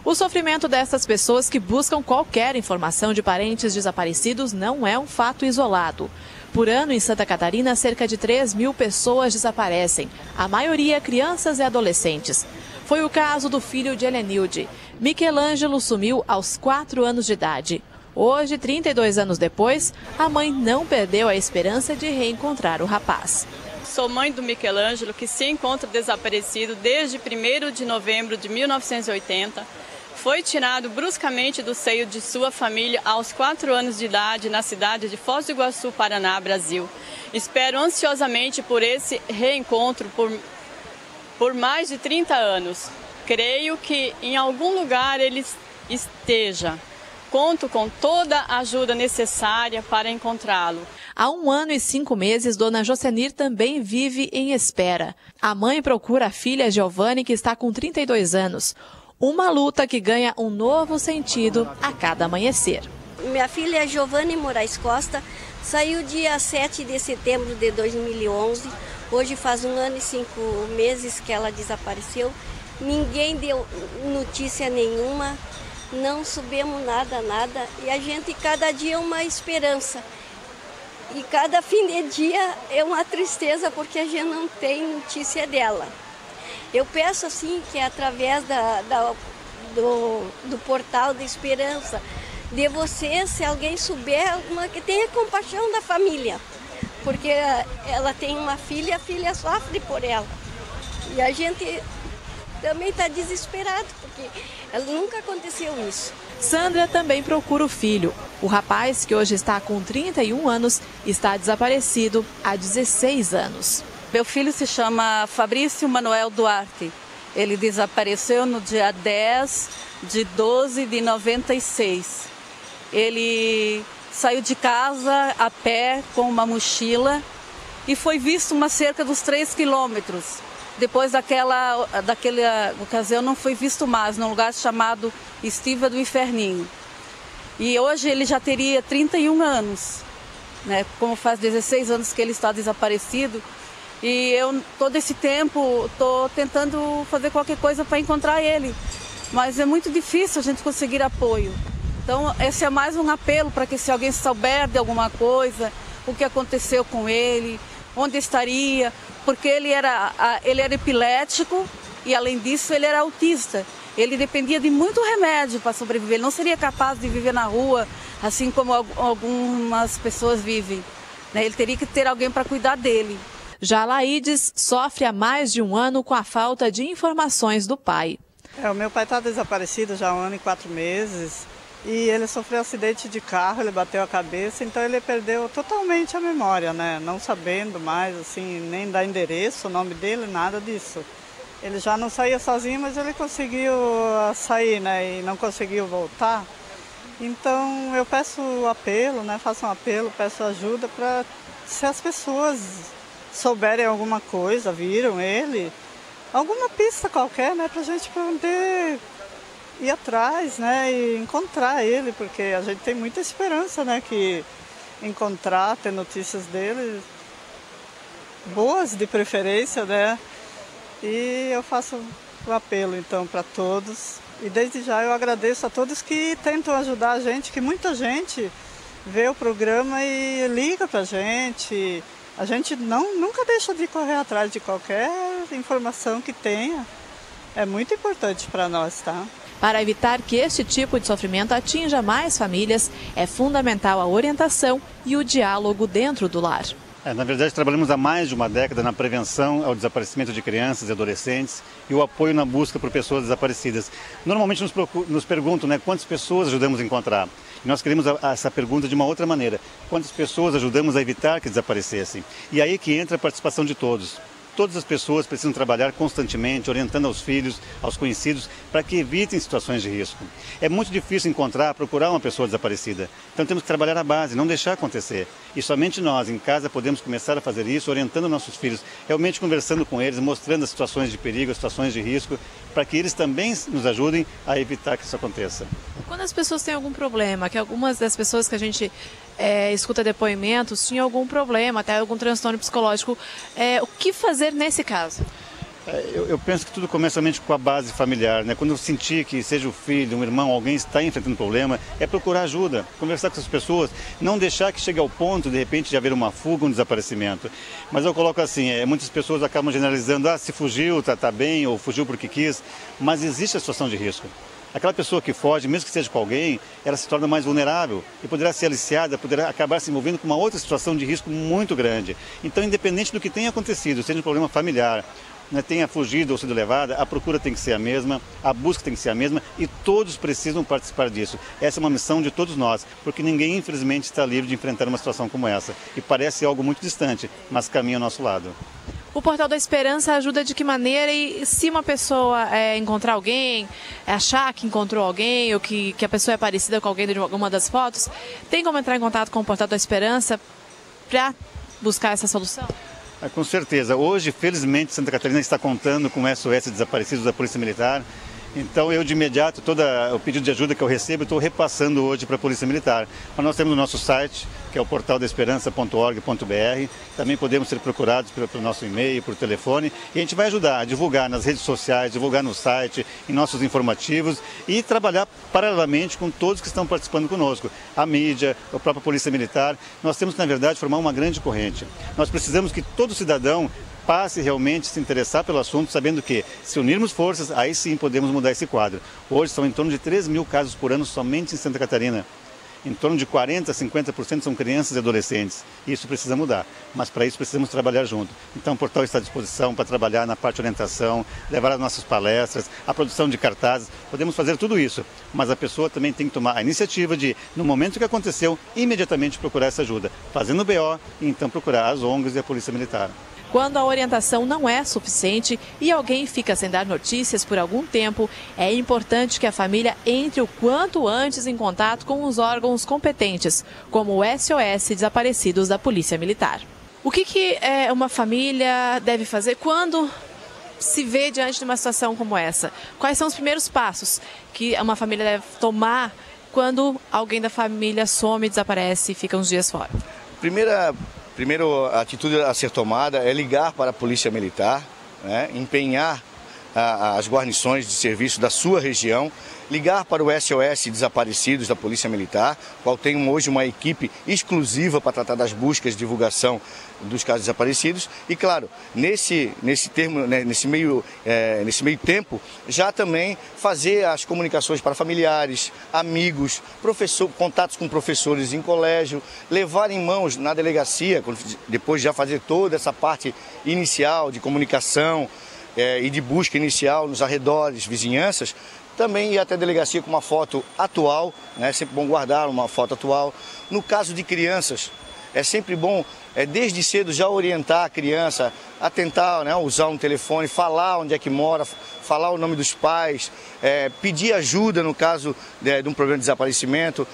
O sofrimento dessas pessoas que buscam qualquer informação de parentes desaparecidos não é um fato isolado. Por ano, em Santa Catarina, cerca de 3.000 pessoas desaparecem, a maioria crianças e adolescentes. Foi o caso do filho de Helenilde. Michelangelo sumiu aos 4 anos de idade. Hoje, 32 anos depois, a mãe não perdeu a esperança de reencontrar o rapaz. Sou mãe do Michelangelo, que se encontra desaparecido desde 1º de novembro de 1980. Foi tirado bruscamente do seio de sua família aos 4 anos de idade na cidade de Foz do Iguaçu, Paraná, Brasil. Espero ansiosamente por esse reencontro por mais de 30 anos. Creio que em algum lugar ele esteja. Conto com toda a ajuda necessária para encontrá-lo. Há 1 ano e 5 meses, dona Jocenir também vive em espera. A mãe procura a filha Giovanni, que está com 32 anos. Uma luta que ganha um novo sentido a cada amanhecer. Minha filha Giovanni Moraes Costa saiu dia 7 de setembro de 2011. Hoje faz 1 ano e 5 meses que ela desapareceu. Ninguém deu notícia nenhuma, não soubemos nada. E a gente, cada dia é uma esperança. E cada fim de dia é uma tristeza porque a gente não tem notícia dela. Eu peço assim que através do portal da Esperança, de você, se alguém souber, que tenha compaixão da família. Porque ela tem uma filha, a filha sofre por ela. E a gente também está desesperado, porque nunca aconteceu isso. Sandra também procura o filho. O rapaz, que hoje está com 31 anos, está desaparecido há 16 anos. Meu filho se chama Fabrício Manuel Duarte. Ele desapareceu no dia 10 de 12 de 96. Ele saiu de casa a pé com uma mochila e foi visto uma cerca dos 3 quilômetros. Depois daquela ocasião não foi visto mais, num lugar chamado Estiva do Inferninho. E hoje ele já teria 31 anos, né? Como faz 16 anos que ele está desaparecido. E eu, todo esse tempo, estou tentando fazer qualquer coisa para encontrar ele. Mas é muito difícil a gente conseguir apoio. Então, esse é mais um apelo para que, se alguém souber de alguma coisa, o que aconteceu com ele, onde estaria, porque ele era epilético e, além disso, ele era autista. Ele dependia de muito remédio para sobreviver. Ele não seria capaz de viver na rua, assim como algumas pessoas vivem, né? Ele teria que ter alguém para cuidar dele. Já Laides sofre há mais de 1 ano com a falta de informações do pai. O meu pai está desaparecido já há 1 ano e 4 meses e ele sofreu um acidente de carro, ele bateu a cabeça, então ele perdeu totalmente a memória, né? Não sabendo mais, assim, nem dar endereço, o nome dele, nada disso. Ele já não saía sozinho, mas ele conseguiu sair, né? E não conseguiu voltar. Então eu peço apelo, né? Faço um apelo, peço ajuda para, se as pessoas souberem alguma coisa, viram ele, alguma pista qualquer, né, para a gente poder ir atrás, né, e encontrar ele, porque a gente tem muita esperança, né, que encontrar, ter notícias dele, boas de preferência, né, e eu faço o apelo, então, para todos, e desde já eu agradeço a todos que tentam ajudar a gente, que muita gente vê o programa e liga para a gente. A gente nunca deixa de correr atrás de qualquer informação que tenha. É muito importante para nós, tá? Para evitar que este tipo de sofrimento atinja mais famílias, é fundamental a orientação e o diálogo dentro do lar. Na verdade, trabalhamos há mais de uma década na prevenção ao desaparecimento de crianças e adolescentes e o apoio na busca por pessoas desaparecidas. Normalmente nos perguntam, né, quantas pessoas ajudamos a encontrar. E nós queremos essa pergunta de uma outra maneira. Quantas pessoas ajudamos a evitar que desaparecessem? E aí que entra a participação de todos. Todas as pessoas precisam trabalhar constantemente, orientando aos filhos, aos conhecidos, para que evitem situações de risco. É muito difícil procurar uma pessoa desaparecida. Então temos que trabalhar a base, não deixar acontecer. E somente nós, em casa, podemos começar a fazer isso, orientando nossos filhos, realmente conversando com eles, mostrando as situações de perigo, as situações de risco, para que eles também nos ajudem a evitar que isso aconteça. Quando as pessoas têm algum problema, que algumas das pessoas que a gente escuta depoimentos tinham algum problema, até algum transtorno psicológico, o que fazer nesse caso? Eu penso que tudo começa somente com a base familiar, né? Quando eu sentir que seja o filho, um irmão, alguém está enfrentando um problema, é procurar ajuda, conversar com essas pessoas, não deixar que chegue ao ponto, de repente, de haver uma fuga, um desaparecimento. Mas eu coloco assim, muitas pessoas acabam generalizando, se fugiu, tá bem, ou fugiu porque quis, mas existe a situação de risco. Aquela pessoa que foge, mesmo que seja com alguém, ela se torna mais vulnerável e poderá ser aliciada, poderá acabar se envolvendo com uma outra situação de risco muito grande. Então, independente do que tenha acontecido, seja um problema familiar, tenha fugido ou sido levada, a procura tem que ser a mesma, a busca tem que ser a mesma e todos precisam participar disso. Essa é uma missão de todos nós, porque ninguém, infelizmente, está livre de enfrentar uma situação como essa. E parece algo muito distante, mas caminha ao nosso lado. O Portal da Esperança ajuda de que maneira? E se uma pessoa encontrar alguém, achar que encontrou alguém ou que a pessoa é parecida com alguém de alguma das fotos, tem como entrar em contato com o Portal da Esperança para buscar essa solução? Com certeza. Hoje, felizmente, Santa Catarina está contando com o SOS Desaparecidos da Polícia Militar. Então, eu de imediato, todo o pedido de ajuda que eu recebo, estou repassando hoje para a Polícia Militar. Mas nós temos o nosso site, que é o portaldesperança.org.br. Também podemos ser procurados pelo nosso e-mail, por telefone. E a gente vai ajudar a divulgar nas redes sociais, divulgar no site, em nossos informativos e trabalhar paralelamente com todos que estão participando conosco. A mídia, a própria Polícia Militar. Nós temos que, na verdade, formar uma grande corrente. Nós precisamos que todo cidadão passe realmente a se interessar pelo assunto, sabendo que, se unirmos forças, aí sim podemos mudar esse quadro. Hoje são em torno de 3 mil casos por ano somente em Santa Catarina. Em torno de 40% a 50% são crianças e adolescentes. Isso precisa mudar, mas para isso precisamos trabalhar junto. Então o portal está à disposição para trabalhar na parte de orientação, levar as nossas palestras, a produção de cartazes. Podemos fazer tudo isso, mas a pessoa também tem que tomar a iniciativa de, no momento que aconteceu, imediatamente procurar essa ajuda, fazendo o BO e então procurar as ONGs e a Polícia Militar. Quando a orientação não é suficiente e alguém fica sem dar notícias por algum tempo, é importante que a família entre o quanto antes em contato com os órgãos competentes, como o SOS Desaparecidos da Polícia Militar. O que uma família deve fazer quando se vê diante de uma situação como essa? Quais são os primeiros passos que uma família deve tomar quando alguém da família some, desaparece e fica uns dias fora? Primeiro, a atitude a ser tomada é ligar para a Polícia Militar, empenhar as guarnições de serviço da sua região, ligar para o SOS Desaparecidos da Polícia Militar, qual tem hoje uma equipe exclusiva para tratar das buscas e divulgação dos casos desaparecidos. E claro, nesse meio tempo, já também fazer as comunicações para familiares, amigos, contatos com professores em colégio, levar em mãos na delegacia, depois já fazer toda essa parte inicial de comunicação e de busca inicial nos arredores, vizinhanças, também ir até a delegacia com uma foto atual, é sempre bom guardar uma foto atual. No caso de crianças, é sempre bom, desde cedo, já orientar a criança a tentar usar um telefone, falar onde é que mora, falar o nome dos pais, pedir ajuda no caso de um problema de desaparecimento,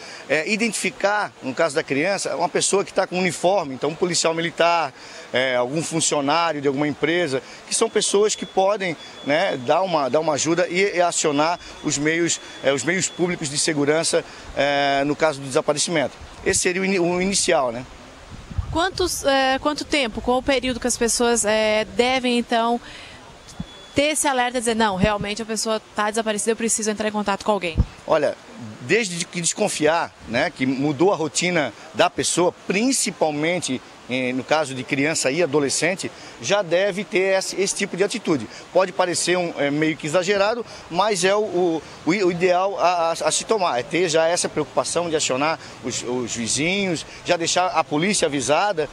identificar, no caso da criança, uma pessoa que está com uniforme, então um policial militar, algum funcionário de alguma empresa, que são pessoas que podem dar uma ajuda e acionar os meios públicos de segurança no caso do desaparecimento. Esse seria o inicial, Quanto tempo, qual o período que as pessoas devem, então, ter esse alerta e dizer, não, realmente a pessoa está desaparecida, eu preciso entrar em contato com alguém? Olha, desde que desconfiar, que mudou a rotina da pessoa, principalmente no caso de criança e adolescente, já deve ter esse tipo de atitude. Pode parecer meio que exagerado, mas é o ideal a se tomar, é ter já essa preocupação de acionar os vizinhos, já deixar a polícia avisada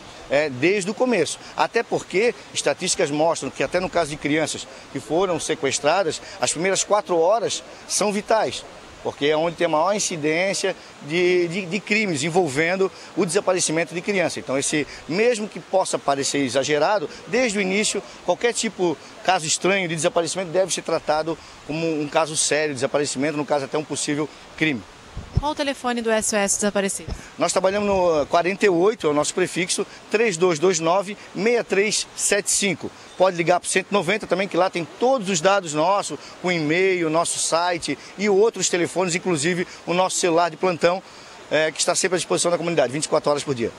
desde o começo. Até porque estatísticas mostram que até no caso de crianças que foram sequestradas, as primeiras 4 horas são vitais, porque é onde tem a maior incidência de crimes envolvendo o desaparecimento de criança. Então, mesmo que possa parecer exagerado, desde o início, qualquer caso estranho de desaparecimento deve ser tratado como um caso sério de desaparecimento, no caso até um possível crime. Qual o telefone do SOS Desaparecidos? Nós trabalhamos no 48, é o nosso prefixo, 3229-6375. Pode ligar para o 190 também, que lá tem todos os dados nossos, o e-mail, o nosso site e outros telefones, inclusive o nosso celular de plantão, que está sempre à disposição da comunidade, 24 horas por dia.